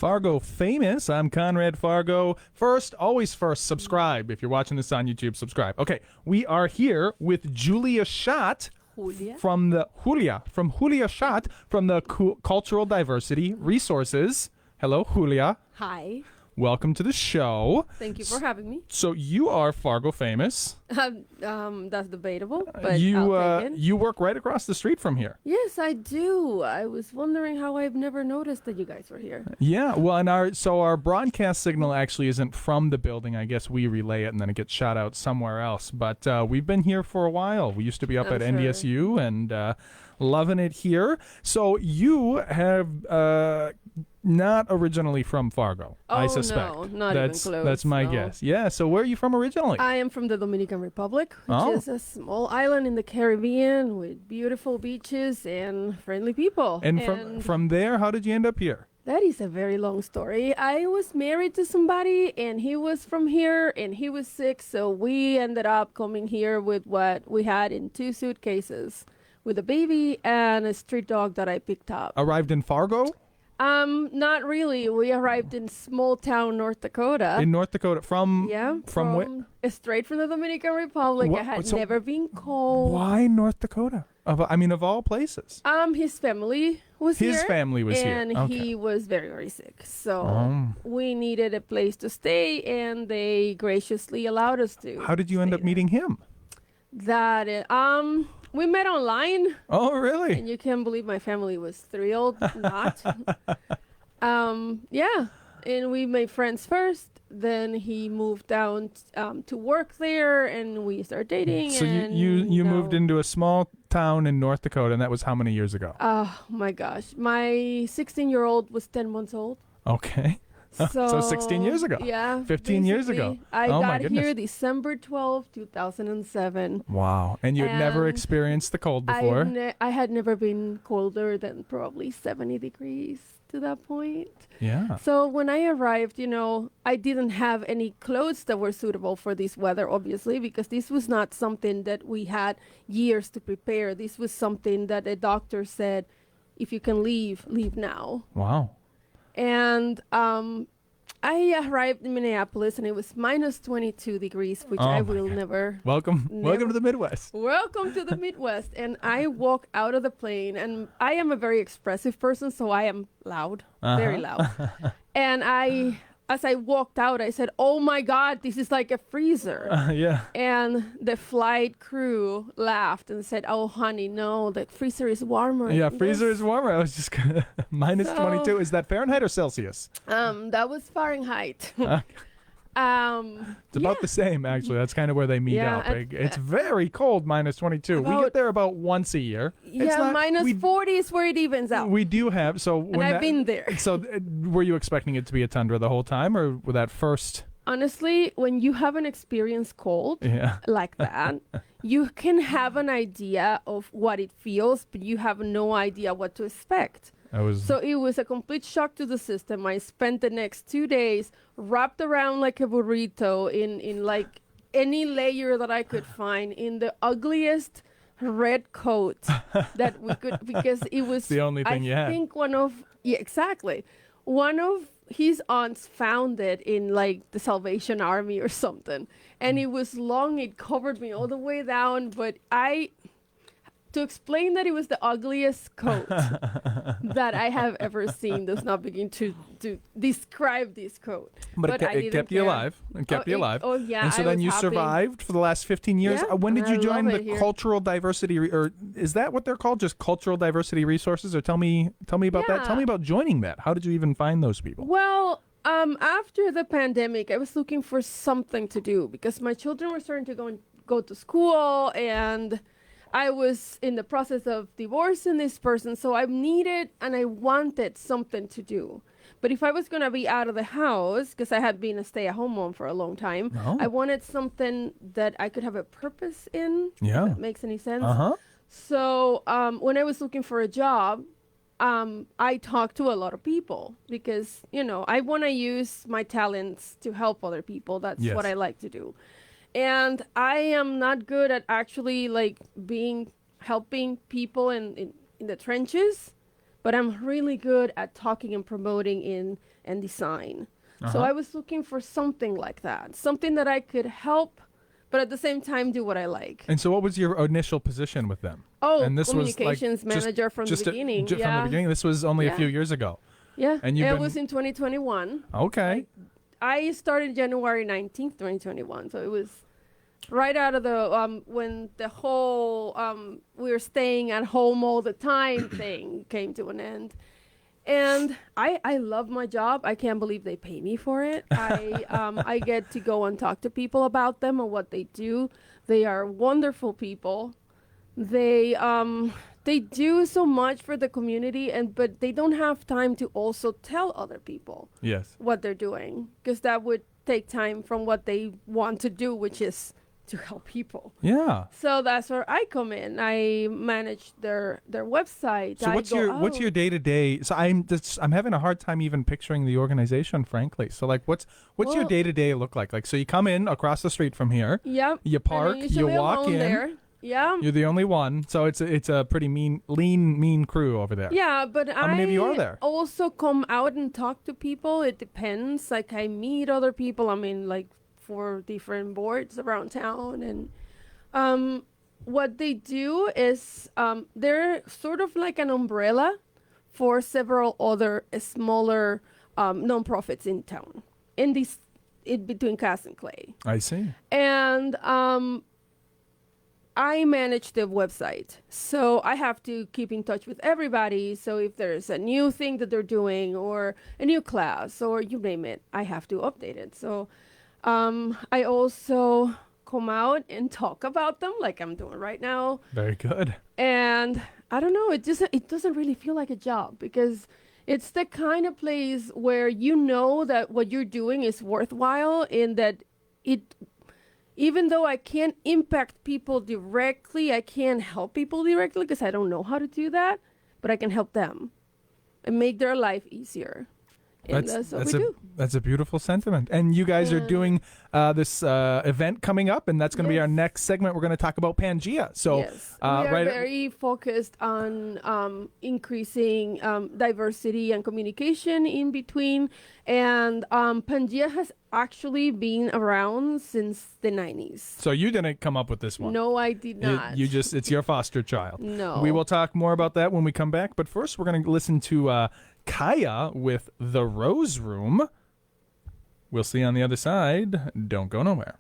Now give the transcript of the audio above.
Fargo famous. I'm Conrad Fargo. First, always first, subscribe. If you're watching this on YouTube, subscribe. Okay, we are here with Julia Schott from Julia Schott from the Cultural Diversity Resources. Hello, Julia. Hi. Welcome to the show. Thank you for having me. So you are Fargo famous. That's debatable, but you I'll take it. you work right across the street from here. Yes, I do. I was wondering how I've never noticed that you guys were here. Yeah, well, and our broadcast signal actually isn't from the building. I guess we relay it and then it gets shot out somewhere else. But we've been here for a while. We used to be up at NDSU and loving it here. So you have not originally from Fargo, I suspect. No, not even close. That's my guess. Yeah, so where are you from originally? I am from the Dominican Republic, which is a small island in the Caribbean with beautiful beaches and friendly people. And from there, how did you end up here? That is a very long story. I was married to somebody, and he was from here, and he was sick, so we ended up coming here with what we had in 2 suitcases, with a baby and a street dog that I picked up. Arrived in Fargo? Not really. We arrived in small town North Dakota. In North Dakota, from straight from the Dominican Republic. I had never been cold. Why North Dakota? Of all places. His family was here. His family was here. And he was very, very sick. So we needed a place to stay, and they graciously allowed us to. How did you end up meeting him? We met online. Oh, really? And you can't believe my family was thrilled not. Yeah. And we made friends first. Then he moved down to work there, and we started dating. So you moved into a small town in North Dakota, and that was how many years ago? Oh, my gosh. My 16-year-old was 10 months old. Okay. So 16 years ago. Yeah. 15 years ago. I got here December 12, 2007. Wow. And you had never experienced the cold before? I had never been colder than probably 70 degrees to that point. Yeah. So when I arrived, I didn't have any clothes that were suitable for this weather, obviously, because this was not something that we had years to prepare. This was something that a doctor said, if you can leave now. Wow. And I arrived in Minneapolis, and it was minus 22 degrees, which I will never. Welcome to the Midwest. Welcome to the Midwest. And I walk out of the plane, and I am a very expressive person, so I am loud, very loud. And as I walked out, I said, "Oh my God, this is like a freezer." Yeah. And the flight crew laughed and said, "Oh, honey, no, the freezer is warmer." Yeah, freezer is warmer. I was just gonna minus 22. Is that Fahrenheit or Celsius? That was Fahrenheit. It's about the same, actually. That's kind of where they meet out. It's very cold, minus 22. We get there about once a year. Yeah, minus 40 is where it evens out. We do have. And I've been there. So were you expecting it to be a tundra the whole time, or with that first? Honestly, when you haven't experienced cold like that, you can have an idea of what it feels, but you have no idea what to expect. So it was a complete shock to the system. I spent the next 2 days wrapped around like a burrito in like any layer that I could find, in the ugliest red coat that we could, because it was the only thing you had. I think one of his aunts found it in like the Salvation Army or something, and it was long. It covered me all the way down, but to explain that it was the ugliest coat that I have ever seen does not begin to describe this coat. But it kept you alive. It kept you alive. Oh, yeah. And so then you survived for the last 15 years. Yeah, when did you join the Cultural Diversity, or is that what they're called? Just Cultural Diversity Resources? Or tell me about that. Tell me about joining that. How did you even find those people? Well, after the pandemic, I was looking for something to do because my children were starting to go to school, and I was in the process of divorcing this person, so I needed and I wanted something to do. But if I was going to be out of the house, because I had been a stay-at-home mom for a long time, I wanted something that I could have a purpose in, if that makes any sense. So when I was looking for a job, I talked to a lot of people because, I want to use my talents to help other people. That's what I like to do. And I am not good at actually helping people in the trenches, but I'm really good at talking and promoting in and design. So I was looking for something like that, something that I could help, but at the same time do what I like. And so what was your initial position with them? Oh, and this communications was like manager from the beginning. From the beginning. This was only a few years ago. Yeah, and it was in 2021. Okay. I started January 19th, 2021. So it was right out of the when the whole we were staying at home all the time thing came to an end. And I love my job. I can't believe they pay me for it. I get to go and talk to people about them and what they do. They are wonderful people. They do so much for the community, but they don't have time to also tell other people what they're doing, because that would take time from what they want to do, which is to help people. Yeah. So that's where I come in. I manage their website. So what's your day-to-day? So I'm having a hard time even picturing the organization, frankly. So like what's your day-to-day look like? Like, so you come in across the street from here. Yep. You park, you walk in. There. Yeah. You're the only one. So it's a pretty mean crew over there. Yeah, but how many of you are there? Also come out and talk to people. It depends. Like I meet other people. I mean, like 4 different boards around town, and what they do is they're sort of like an umbrella for several other smaller nonprofits in town, in between Cass and Clay. I see. And I manage the website, so I have to keep in touch with everybody. So if there's a new thing that they're doing or a new class or you name it, I have to update it. So I also come out and talk about them like I'm doing right now. Very good. And I don't know, it doesn't really feel like a job, because it's the kind of place where you know that what you're doing is worthwhile, in that even though I can't impact people directly, I can't help people directly because I don't know how to do that, but I can help them and make their life easier. And that's what we do. That's a beautiful sentiment. And you guys are doing this event coming up, and that's going to be our next segment. We're going to talk about Pangea. So yes. We are very focused on increasing diversity and communication in between. And Pangea has actually been around since the 90s. So you didn't come up with this one? No, I did not. It's your foster child. No. We will talk more about that when we come back. But first, we're going to listen to Kaya with The Rose Room. We'll see you on the other side. Don't go nowhere.